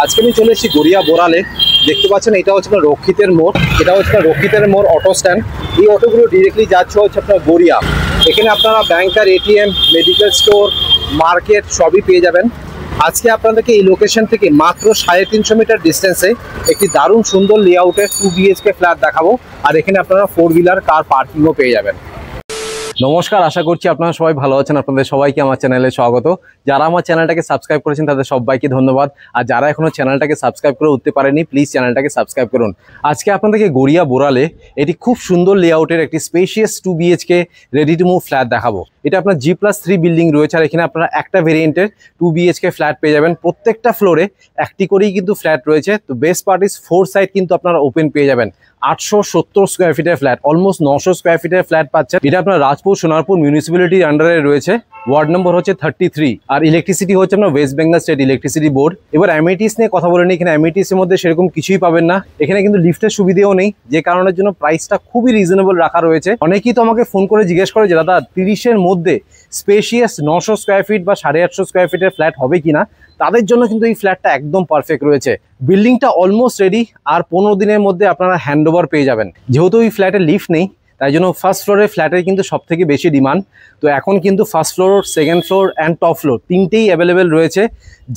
আজকে আমি চলে এসেছি গড়িয়া বোরালে। দেখতে পাচ্ছেন এটা হচ্ছে আপনার রক্ষিতের মোড়, এটা হচ্ছে আপনার রক্ষিতের মোড় অটো স্ট্যান্ড। এই অটোগুলো ডিরেক্টলি যাচ্ছে হচ্ছে আপনার গড়িয়া। এখানে আপনারা ব্যাংকার, এটিএম, মেডিকেল স্টোর, মার্কেট সবই পেয়ে যাবেন। আজকে আপনাদেরকে এই লোকেশন থেকে মাত্র 350 মিটার ডিস্টেন্সে একটি দারুণ সুন্দর লেআউটের 2 BHK ফ্ল্যাট দেখাবো। আর এখানে আপনারা 4 হুইলার কার পার্কিংও পেয়ে যাবেন। নমস্কার, আশা করছি আপনারা সবাই ভালো আছেন। আপনাদের সবাইকে আমার চ্যানেলে স্বাগত। যারা আমার চ্যানেলটাকে সাবস্ক্রাইব করেছেন তাদের সবাইকে ধন্যবাদ। আর যারা এখনো চ্যানেলটাকে সাবস্ক্রাইব করে উঠতে পারেনি, প্লিজ চ্যানেলটাকে সাবস্ক্রাইব করুন। আজকে আপনাদেরকে গড়িয়া বোরালে এটি খুব সুন্দর লেআউটের একটি spacious 2 BHK ready to move flat দেখাবো। এটা আপনার G+3 বিল্ডিং রয়েছে। আর এখানে আপনারা একটা ভেরিয়েন্টের 2 BHK ফ্ল্যাট পেয়ে যাবেন। প্রত্যেকটা ফ্লোরে একটি করেই কিন্তু ফ্ল্যাট রয়েছে। তো বেস্ট পার্ট ইজ 4 সাইড কিন্তু আপনারা ওপেন পেয়ে যাবেন। 870 স্কোয়ার ফিটের ফ্ল্যাট, অলমোস্ট 900 স্কোয়ার ফিটের ফ্ল্যাট পাচ্ছেন। এটা আপনার রাজপুর সোনারপুর মিউনিসিপ্যালিটির আন্ডারে রয়েছে। ওয়ার্ড নম্বর হচ্ছে 33। আর ইলেকট্রিসিটি হচ্ছে আপনার West Bengal state electricity board. এবার অ্যামিনিটিস নিয়ে কথা বলে নিই। এখানে অ্যামিনিটিস এর মধ্যে সেরকম কিছুই পাবেন না। এখানে কিন্তু লিফটের সুবিধাও নেই, যে কারণের জন্য প্রাইসটা খুবই রিজনেবল রাখা রয়েছে। অনেকেই তো আমাকে ফোন করে জিজ্ঞেস করে যে দাদা 30-এর মধ্যে স্পেশিয়াস 900 স্কোয়ার ফিট বা 850 স্কোয়ার ফিটের ফ্ল্যাট হবে কিনা। তাদের জন্য কিন্তু এই ফ্ল্যাটটা একদম পারফেক্ট রয়েছে। বিল্ডিংটা অলমোস্ট রেডি, আর 15 দিনের মধ্যে আপনারা হ্যান্ডওভার পেয়ে যাবেন। যেহেতু এই ফ্ল্যাটে লিফট নেই, তাই জন্য ফার্স্ট ফ্লোরের ফ্ল্যাটের কিন্তু সব থেকে বেশি ডিমান্ড। তো এখন কিন্তু first floor, second floor and top floor তিনটেই অ্যাভেলেবেল রয়েছে।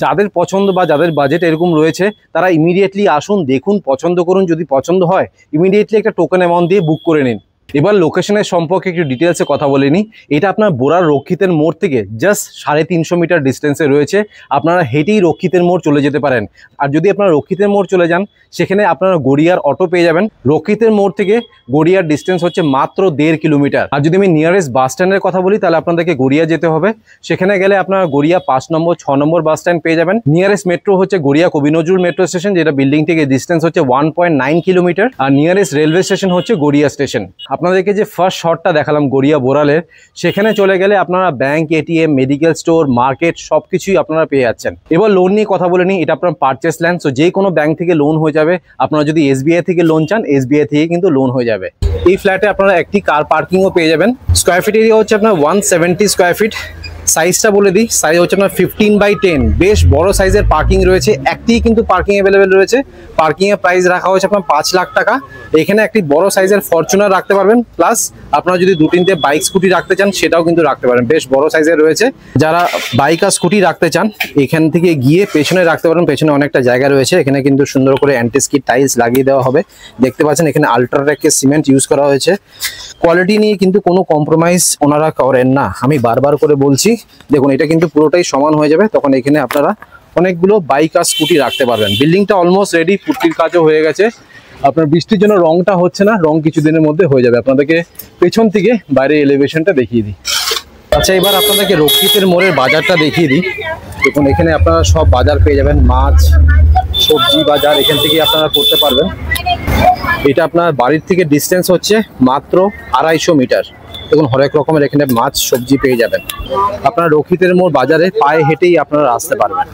যাদের পছন্দ বা যাদের বাজেট এরকম রয়েছে তারা ইমিডিয়েটলি আসুন, দেখুন, পছন্দ করুন। যদি পছন্দ হয় ইমিডিয়েটলি একটা টোকেন অ্যামাউন্ট দিয়ে বুক করে নিন। এবার লোকেশনের সম্পর্কে একটু ডিটেলসে কথা বলে নিই। এটা আপনার বোরার রক্ষিতের মোড় থেকে জাস্ট 350 মিটার ডিস্টেন্সে রয়েছে। আপনারা হেঁটেই রক্ষিতের মোড় চলে যেতে পারেন। আর যদি আপনারা রক্ষিতের মোড় চলে যান, সেখানে আপনারা গড়িয়ার অটো পেয়ে যাবেন। রক্ষিতের মোড় থেকে গড়িয়ার ডিস্টেন্স হচ্ছে মাত্র 1.5 কিলোমিটার। আর যদি আমি নিয়ারেস্ট বাস স্ট্যান্ডের কথা বলি, তাহলে আপনাদেরকে গড়িয়া যেতে হবে। সেখানে গেলে আপনারা গড়িয়া 5 নম্বর 6 নম্বর বাস স্ট্যান্ড পেয়ে যাবেন। নিয়ারেস্ট মেট্রো হচ্ছে গড়িয়া কবি নজরুল মেট্রো স্টেশন, যেটা বিল্ডিং থেকে ডিস্টেন্স হচ্ছে 1.9 কিলোমিটার। আর নিয়ারেস্ট রেলওয়ে স্টেশন হচ্ছে গড়িয়া স্টেশন। আপনাদেরকে যে ফার্স্ট শটটা দেখালাম গড়িয়া বোরালের, সেখানে চলে গেলে আপনারা bank, ATM, medical store, market সবকিছুই আপনারা পেয়ে যাচ্ছেন। এবার লোন নিয়ে কথা বলে নিই। এটা আপনার পারচেস ল্যান্ড, সো যে কোনো ব্যাংক থেকে লোন হয়ে যাবে। আপনারা যদি SBI থেকে লোন চান, SBI থেকে কিন্তু লোন হয়ে যাবে। এই ফ্ল্যাটে আপনারা একটি কার পার্কিংও পেয়ে যাবেন। স্কোয়ার ফিট এরিয়া হচ্ছে আপনার 170 স্কোয়ার ফিট। সাইজটা বলে দিই, সাইজ হচ্ছে আপনার 15/10। বেশ বড় সাইজের পার্কিং রয়েছে। একটি কিন্তু পার্কিং অ্যাভেলেবেল রয়েছে। পার্কিং এর প্রাইস রাখা হয়েছে আপনার 5 লাখ টাকা। এখানে একটি বড় সাইজের ফরচুনার রাখতে পারবেন, প্লাস আপনারা যদি 2-3টে বাইক স্কুটি রাখতে চান সেটাও কিন্তু রাখতে পারেন। বেশ বড় সাইজের রয়েছে। যারা বাইক আর স্কুটি রাখতে চান, এখান থেকে গিয়ে পেছনে রাখতে পারেন। পেছনে অনেকটা জায়গা রয়েছে। এখানে কিন্তু সুন্দর করে অ্যান্টিস্কিড টাইলস লাগিয়ে দেওয়া হবে। দেখতে পাচ্ছেন এখানে আল্ট্রাটেকের সিমেন্ট ইউজ করা হয়েছে। কোয়ালিটি নিয়ে কিন্তু কোনো কম্প্রোমাইজ ওনারা করেন না, আমি বারবার করে বলছি। দেখুন এটা কিন্তু পুরোটাই সমান হয়ে যাবে, তখন এখানে আপনারা অনেকগুলো বাইক আর স্কুটি রাখতে পারবেন। বিল্ডিংটা অলমোস্ট রেডি, পুট্টির কাজও হয়ে গেছে। আপনার বৃষ্টির জন্য রংটা হচ্ছে না, রং কিছুদিনের মধ্যে হয়ে যাবে। আপনাদেরকে পেছন থেকে বাইরে এলিভেশনটা দেখিয়ে দিই। আচ্ছা, এবার আপনাদেরকে রক্ষিতের মোড়ের বাজারটা দেখিয়ে দিই। দেখুন এখানে আপনারা সব বাজার পেয়ে যাবেন, মাছ, সবজি বাজার এখান থেকে আপনারা করতে পারবেন। এটা আপনার বাড়ির থেকে ডিস্টেন্স হচ্ছে মাত্র 250 মিটার। দেখুন হরেক রকমের এখানে মাছ সবজি পেয়ে যাবেন। আপনারা রক্ষিতের মোড় বাজারে পায়ে হেঁটেই আপনারা আসতে পারবেন।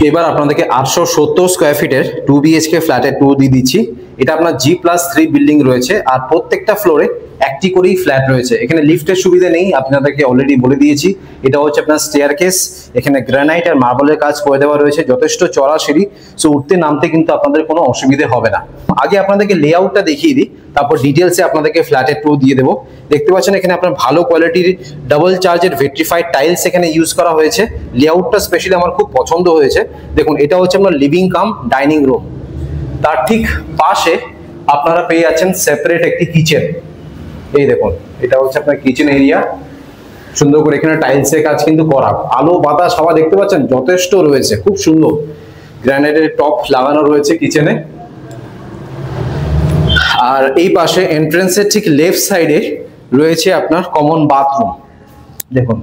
এবার আপনাদেরকে 870 স্কোয়ার ফিটের 2 BHK ফ্ল্যাটের ট্যুর দিয়ে দিচ্ছি। এটা আপনার G+3 বিল্ডিং রয়েছে। আর প্রত্যেকটা ফ্লোরে একটি করেই ফ্ল্যাট রয়েছে। এখানে লিফটের সুবিধা নেই, আপনাদেরকে অলরেডি বলে দিয়েছি। এটা হচ্ছে আপনার স্টেয়ারকেস। এখানে গ্রানাইট আর মার্বেলের কাজ করে দেওয়া রয়েছে। যথেষ্ট চড়া সিঁড়ি, সো উঠতে নামতে কিন্তু আপনাদের কোনো অসুবিধে হবে না। আগে আপনাদেরকে লেআউটটা দেখিয়ে দিই, তারপর ডিটেলসে আপনাদেরকে ফ্ল্যাটের ট্যুর দিয়ে দেবো। দেখতে পাচ্ছেন এখানে আপনার ভালো কোয়ালিটির ডাবল চার্জের ভেট্রিফাইড টাইলস এখানে ইউজ করা হয়েছে। লেআউটটা স্পেশালি আমার খুব পছন্দ হয়েছে। দেখুন এটা হচ্ছে আপনার লিভিং কাম ডাইনিং রুম। তার ঠিক পাশে আপনারা পেয়ে যাচ্ছেন সেপারেট একটি কিচেন। এই দেখুন এটা হচ্ছে আপনার কিচেন এরিয়া। সুন্দর করে এখানে টাইলসের কাজ কিন্তু করা, আলো বাতাস হাওয়া দেখতে পাচ্ছেন যথেষ্ট রয়েছে, খুব সুন্দর। গ্রানাইটের টপ লাগানো রয়েছে কিচেনে। আর এই পাশে এন্ট্রেন্সের ঠিক লেফট সাইডে রয়েছে আপনার কমন বাথরুম। দেখুন,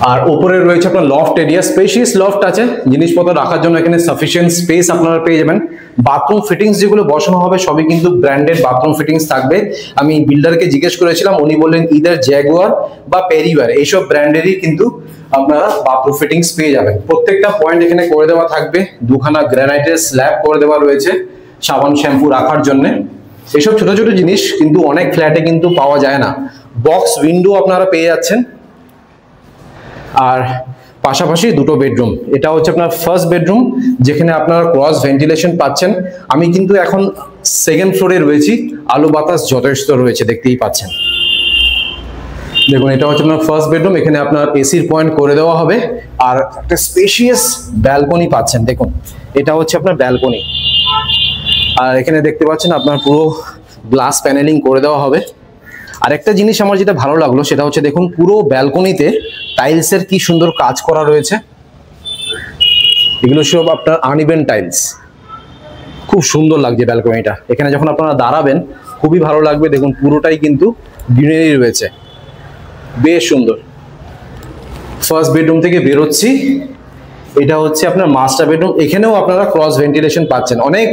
আর উপরে রয়েছে আপনার লফট এরিয়া, স্পেশিয়াস লফট আছে। জিনিসপত্র রাখার জন্য এখানে সাফিসিয়েন্ট স্পেস আপনারা পেয়ে যাবেন। বাথরুম ফিটিংস যেগুলো বসানো হবে সবই কিন্তু ব্র্যান্ডেড বাথরুম ফিটিংস থাকবে। আমি বিল্ডারকে জিজ্ঞেস করেছিলাম, উনি বললেন ইদার জ্যাগুয়ার বা পেরিওয়ার, এইসব ব্র্যান্ডেরই কিন্তু আপনারা বাথরুম ফিটিংস পেয়ে যাবেন। প্রত্যেকটা পয়েন্ট এখানে করে দেওয়া থাকবে। দুখানা গ্রানাইটের স্ল্যাব করে দেওয়া রয়েছে সাবান শ্যাম্পু রাখার জন্য। এইসব ছোট ছোট জিনিস কিন্তু অনেক ফ্ল্যাটে কিন্তু পাওয়া যায় না। বক্স উইন্ডো আপনারা পেয়ে যাচ্ছেন। আর পাশাপাশি দুটো বেডরুম। এটা হচ্ছে আপনার ফার্স্ট বেডরুম, যেখানে আপনারা ক্রস ভেন্টিলেশন পাচ্ছেন। আমি কিন্তু এখন সেকেন্ড ফ্লোরে রয়েছি, আলো বাতাস যথেষ্ট রয়েছে, দেখতেই পাচ্ছেন। দেখুন এটা হচ্ছে আপনার ফার্স্ট বেডরুম, এখানে আপনার এসির পয়েন্ট করে দেওয়া হবে, আর একটা স্পেশিয়াস ব্যালকনি পাচ্ছেন। দেখুন এটা হচ্ছে আপনার ব্যালকনি, আর এখানে দেখতে পাচ্ছেন আপনার পুরো গ্লাস প্যানেলিং করে দেওয়া হবে। আর একটা জিনিস আমার যেটা ভালো লাগলো সেটা হচ্ছে দেখুন পুরো ব্যালকনিতে টাইলসের কি সুন্দর কাজ করা রয়েছে। এগুলো সব আপনার আনইভেন টাইলস, খুব সুন্দর লাগছে ব্যালকনিটা। এখানে যখন আপনারা দাঁড়াবেন খুবই ভালো লাগবে। দেখুন পুরোটাই কিন্তু গ্রিনারি রয়েছে, বেশ সুন্দর। ফার্স্ট বেডরুম থেকে বেরোচ্ছি, এটা হচ্ছে আপনার মাস্টার বেডরুম। এখানেও আপনারা ক্রস ভেন্টিলেশন পাচ্ছেন। অনেক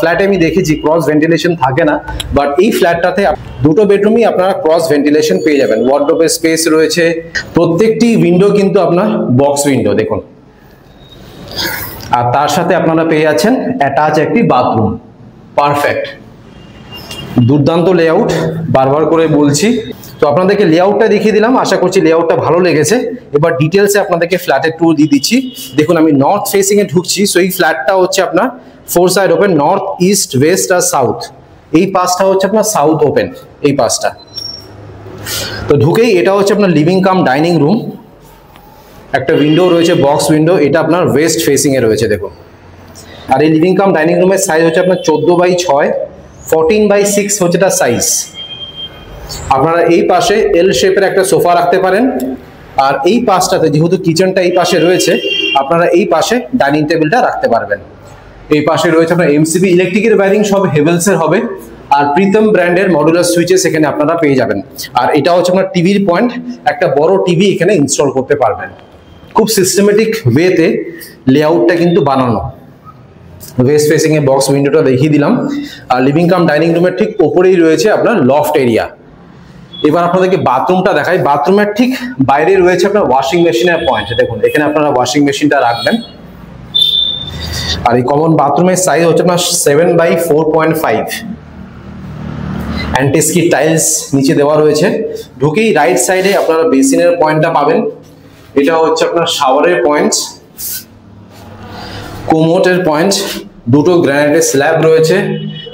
ফ্ল্যাটে আমি দেখেছি ক্রস ভেন্টিলেশন থাকে না, বাট এই ফ্ল্যাটটাতে দুটো বেডরুমই আপনারা ক্রস ভেন্টিলেশন পেয়ে যাবেন। ওয়ার্ডরোবের স্পেস রয়েছে, প্রত্যেকটি উইন্ডো কিন্তু আপনার বক্স উইন্ডো দেখুন। আর তার সাথে আপনারা পেয়ে যাচ্ছেন অ্যাটাচ একটি বাথরুম, পারফেক্ট, দুর্দান্ত লেআউট। বারবার করে বলছি, তো আপনাদেরকে লেআউটটা দেখিয়ে দিলাম, আশা করছি লেআউটটা ভালো লেগেছে। এবার ডিটেলসে আপনাদেরকে ফ্ল্যাটের ট্যুর দিয়ে দিচ্ছি। দেখুন আমি নর্থ ফেসিং এ ঢুকছি। সো এই ফ্ল্যাটটা হচ্ছে আপনার 4 side open, north, east, west আর সাউথ। এই পাশটা হচ্ছে আপনার সাউথ ওপেন, এই পাশটা। তো ঢুকেই এটা হচ্ছে আপনার লিভিং কাম ডাইনিং রুম। একটা উইন্ডো রয়েছে, বক্স উইন্ডো, এটা আপনার ওয়েস্ট ফেসিং এ রয়েছে দেখুন। আর এই লিভিং কাম ডাইনিং রুমের সাইজ হচ্ছে আপনার 14x6, 14x6 হচ্ছে তার সাইজ। আপনারা এই পাশে এল শেপের একটা সোফা রাখতে পারেন, আর এই পাশটাতে যেহেতু কিচেনটা এই পাশে রয়েছে, আপনারা এই পাশে ডাইনিং টেবিলটা রাখতে পারবেন। এই পাশে রয়েছে আপনার এমসিবি ইলেকট্রিকের ওয়্যারিং, সব হেভেলসের হবে, আর প্রীতম ব্র্যান্ডের মডুলার সুইচেস এখানে আপনারা পেয়ে যাবেন। আর এটা হচ্ছে আপনার টিভির পয়েন্ট, একটা বড় টিভি এখানে ইনস্টল করতে পারবেন। খুব সিস্টেমেটিক ওয়েতে লেআউটটা কিন্তু বানানো। ওয়েস্ট ফেসিং এ বক্স উইন্ডোটা দেখিয়ে দিলাম। আর লিভিং কাম ডাইনিং রুমের ঠিক ওপরেই রয়েছে আপনার লফট এরিয়া। এবার আপনাদেরকে বাথরুমটা দেখাই। বাথরুমের ঠিক বাইরে রয়েছে আপনার ওয়াশিং মেশিনের পয়েন্ট। দেখুন এখানে আপনারা ওয়াশিং মেশিনটা রাখবেন। আর এই কমন বাথরুমের সাইজ হচ্ছে আপনার 7x4.5। অ্যান্টিস্কি টাইলস নিচে দেওয়া রয়েছে। ঢুকেই রাইট সাইডে আপনারা বেসিনের পয়েন্টটা পাবেন। এটা হচ্ছে আপনার শাওয়ারের পয়েন্ট, কোমোটের পয়েন্ট, দুটো গ্রানাইটের স্ল্যাব রয়েছে,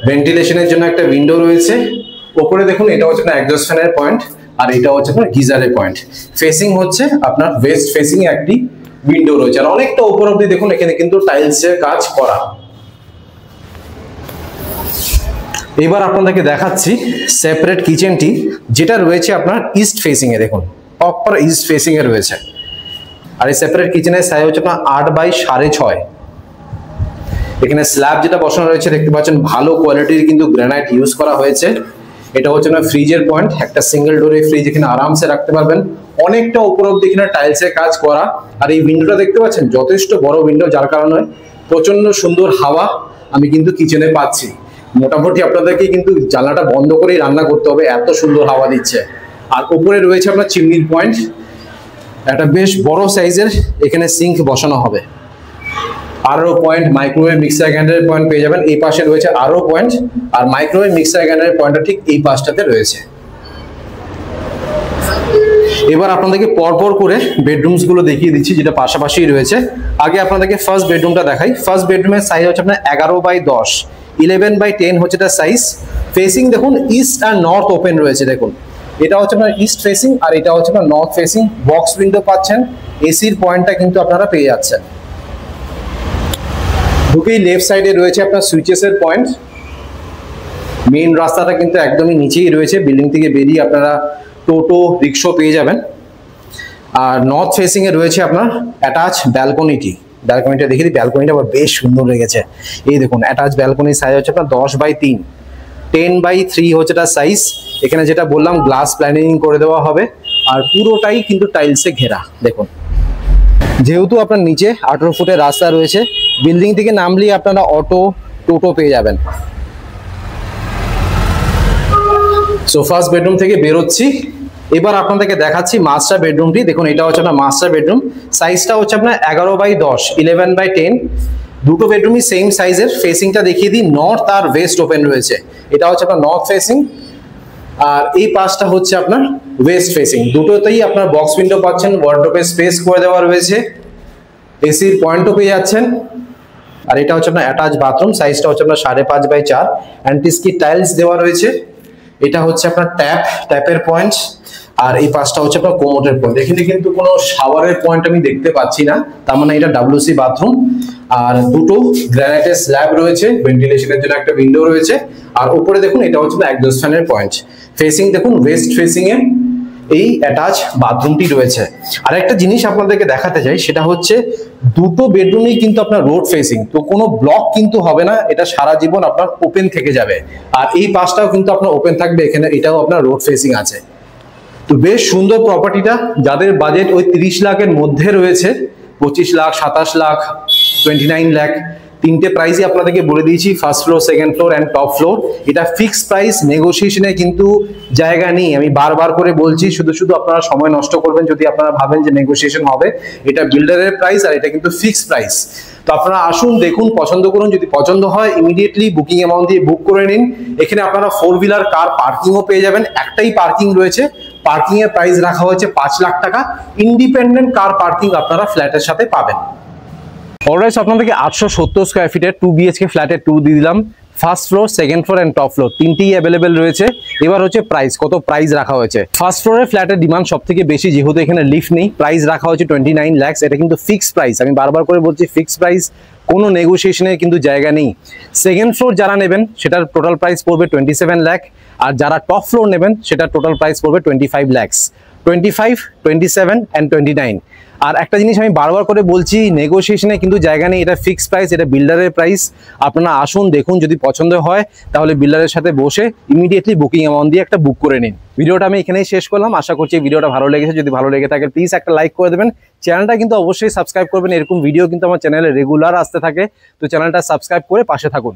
ভেন্টিলেশনের জন্য একটা উইন্ডো রয়েছে। ওপরে দেখুন এটা হচ্ছে আপনার এক্সস্ট ফ্যানের পয়েন্ট, আর এটা হচ্ছে আপনার গিজারের পয়েন্ট। ফেসিং হচ্ছে আপনার ওয়েস্ট ফেসিং এ একটি উইন্ডো রয়েছে, আর অনেকটা উপর অব্দি দেখুন এখানে কিন্তু টাইলসের কাজ করা। এবার আপনাদেরকে দেখাচ্ছি সেপারেট কিচেনটি, যেটা রয়েছে আপনার ইস্ট ফেসিং এ। দেখুন প্রপার ইস্ট ফেসিং এ রয়েছে। আর এই সেপারেট কিচেনের সাইজ হচ্ছে আপনার 8x6.5। এখানে স্ল্যাব যেটা বসানো রয়েছে দেখতে পাচ্ছেন, ভালো কোয়ালিটির কিন্তু গ্রানাইট ইউজ করা হয়েছে। এটা হচ্ছে আপনার ফ্রিজের পয়েন্ট, একটা সিঙ্গেল ডোরের ফ্রিজ এখানে আরামসে রাখতে পারবেন। অনেকটা উপর অব্দি এখানে টাইলসের কাজ করা। আর এই উইন্ডোটা দেখতে পাচ্ছেন, যথেষ্ট বড় উইন্ডো, যার কারণে প্রচন্ড সুন্দর হাওয়া আমি কিন্তু কিচেনে পাচ্ছি। মোটামুটি আপনাদেরকে কিন্তু জানলাটা বন্ধ করেই রান্না করতে হবে, এত সুন্দর হাওয়া দিচ্ছে। আর উপরে রয়েছে আপনার চিমনির পয়েন্ট, একটা বেশ বড় সাইজের এখানে সিঙ্ক বসানো হবে। আরো পয়েন্ট, মাইক্রোওয়েভ মিক্সার গ্রাইন্ডারের পয়েন্ট পেয়ে যাবেন। এই পাশে রয়েছে আরো পয়েন্ট, আর মাইক্রোওয়েভ মিক্সার গ্রাইন্ডারের পয়েন্টটা ঠিক এই পাশটাতে রয়েছে। এবার আপনাদেরকে পরপর করে বেডরুমস গুলো দেখিয়ে দিচ্ছি, যেটা পাশাপাশি রয়েছে। আগে আপনাদেরকে ফার্স্ট বেডরুমটা দেখাই। ফার্স্ট বেডরুমের সাইজ হচ্ছে আপনার 11x10, 11x10 হচ্ছে তার সাইজ। ফেসিং দেখুন ইস্ট আর নর্থ ওপেন রয়েছে। দেখুন এটা হচ্ছে আপনার ইস্ট ফেসিং, আর এটা হচ্ছে আপনার নর্থ ফেসিং। বক্স উইন্ডো পাচ্ছেন, এসির পয়েন্টটা কিন্তু আপনারা পেয়ে যাচ্ছেন। ঢুকেই লেফট সাইডে রয়েছে আপনার সুইচেসের পয়েন্ট। মেইন রাস্তাটা কিন্তু একদমই নিচেই রয়েছে, বিল্ডিং থেকে বেরিয়ে আপনারা টোটো, রিক্সা পেয়ে যাবেন। আর নর্থ ফেসিং এ রয়েছে আপনার অ্যাটাচ ব্যালকনিটি। ব্যালকনিটা দেখে দিই, ব্যালকনিটা আবার বেশ সুন্দর লেগেছে। এই দেখুন অ্যাটাচ ব্যালকনির সাইজ হচ্ছে আপনার 10x3, 10x3 হচ্ছে তার সাইজ। এখানে যেটা বললাম গ্লাস প্ল্যানিং করে দেওয়া হবে, আর পুরোটাই কিন্তু টাইলসে ঘেরা। দেখুন যেহেতু আপনার নিচে 18 ফুটের রাস্তা রয়েছে, বিল্ডিং থেকে নামলেই আপনারা অটো, টোটো পেয়ে যাবেন। সো ফার্স্ট বেডরুম থেকে বেরোচ্ছি। এবার আপনাদেরকে দেখাচ্ছি মাস্টার বেডরুমটি। দেখুন এটা হচ্ছে আপনার মাস্টার বেডরুম। সাইজটা হচ্ছে আপনার 11x10, 11x10। দুটো বেডরুমই সেম সাইজের। ফেসিংটা দেখিয়ে দিই, নর্থ আর ওয়েস্ট ওপেন রয়েছে। এটা হচ্ছে আপনার নর্থ ফেসিং, আর এই পাশটা হচ্ছে আপনার ওয়েস্ট ফেসিং। দুটোতেই আপনার বক্স উইন্ডো পাচ্ছেন, ওয়ার্ডরোবের স্পেস করে দেওয়া রয়েছে। এসির পয়েন্টও পেয়ে যাচ্ছেন। আর এটা হচ্ছে আপনার অ্যাটাচ বাথরুম, সাইজটা হচ্ছে আপনার 5.5x4, অ্যান্টি-স্কিড টাইলস দেওয়া রয়েছে। এটা হচ্ছে আপনার ট্যাপের পয়েন্ট, আর এই পাশটা হচ্ছে আপনার কোমোডের পয়েন্ট। এখানে কিন্তু কোনো শাওয়ারের পয়েন্ট আমি দেখতে পাচ্ছি না, তার মানে এটা WC বাথরুম। আর দুটো গ্রানাইটের স্ল্যাব রয়েছে, ভেন্টিলেশনের জন্য একটা উইন্ডো রয়েছে। আর উপরে দেখুন এটা হচ্ছে এক্সস্ট ফ্যানের পয়েন্ট। ফেসিং দেখুন ওয়েস্ট ফেসিং এ এই অ্যাটাচ বাথরুমটি রয়েছে। আর একটা জিনিস আপনাদেরকে দেখাতে চাই, সেটা হচ্ছে দুটো বেডরুমই কিন্তু আপনার রোড ফেসিং, তো কোনো ব্লক কিন্তু হবে না, এটা সারা জীবন আপনার ওপেন থেকে যাবে। আর এই পাশটাও কিন্তু আপনার ওপেন থাকবে, এখানে এটাও আপনার রোড ফেসিং আছে। তো বেশ সুন্দর প্রপার্টিটা। যাদের বাজেট ওই 30 লাখের মধ্যে রয়েছে, 25 লাখ, 27 লাখ, 29 লাখ, তিনটে প্রাইসই আপনাদেরকে বলে দিয়েছি, first floor, second floor and top floor. এটা ফিক্সড প্রাইস, নেগোসিয়েশনে কিন্তু জায়গা নেই। আমি বারবার করে বলছি, শুধু আপনারা সময় নষ্ট করবেন যদি আপনারা ভাবেন যে নেগোসিয়েশন হবে। এটা বিল্ডারের প্রাইস, আর এটা কিন্তু ফিক্সড প্রাইস। তো আপনারা আসুন, দেখুন, পছন্দ করুন। যদি পছন্দ হয় ইমিডিয়েটলি বুকিং অ্যামাউন্ট দিয়ে বুক করে নিন। এখানে আপনারা 4 হুইলার কার পার্কিংও পেয়ে যাবেন, একটাই পার্কিং রয়েছে। পার্কিং এর প্রাইস রাখা হয়েছে 5 লাখ টাকা। ইন্ডিপেন্ডেন্ট কার পার্কিং আপনারা ফ্ল্যাটের সাথে পাবেন। অলরাইট, আপনাদেরকে 870 স্কোয়ার ফিটের 2 BHK ফ্ল্যাটের 2 দিয়ে দিলাম। First floor, second floor and top floor তিনটেই অ্যাভেলেবেল রয়েছে। এবার হচ্ছে প্রাইস, কত প্রাইস রাখা হয়েছে। ফার্স্ট ফ্লোরের ফ্ল্যাটের ডিমান্ড সব থেকে বেশি, যেহেতু এখানে লিফট নেই। প্রাইস রাখা হয়েছে 29 লাখ। এটা কিন্তু ফিক্সড প্রাইস, আমি বারবার করে বলছি ফিক্সড প্রাইস, কোনো নেগোসিয়েশনের কিন্তু জায়গা নেই। সেকেন্ড ফ্লোর যারা নেবেন সেটার টোটাল প্রাইস পড়বে 27 লাখ, আর যারা টপ ফ্লোর নেবেন সেটার টোটাল প্রাইস পড়বে 25 লাখ। 25, 27 এন্ড 29। আর একটা জিনিস আমি বারবার করে বলছি, নেগোসিয়েশনে কিন্তু জায়গা নেই, এটা ফিক্সড প্রাইস, এটা বিল্ডারের প্রাইস। আপনারা আসুন, দেখুন, যদি পছন্দ হয় তাহলে বিল্ডারের সাথে বসে ইমিডিয়েটলি বুকিং অ্যামাউন্ট দিয়ে একটা বুক করে নিন। ভিডিওটা আমি এখানেই শেষ করলাম। আশা করছি ভিডিওটা ভালো লেগেছে। যদি ভালো লেগে থাকে প্লিজ একটা লাইক করে দেবেন। চ্যানেলটা কিন্তু অবশ্যই সাবস্ক্রাইব করবেন, এরকম ভিডিও কিন্তু আমার চ্যানেলে রেগুলার আসতে থাকে। তো চ্যানেলটা সাবস্ক্রাইব করে পাশে থাকুন।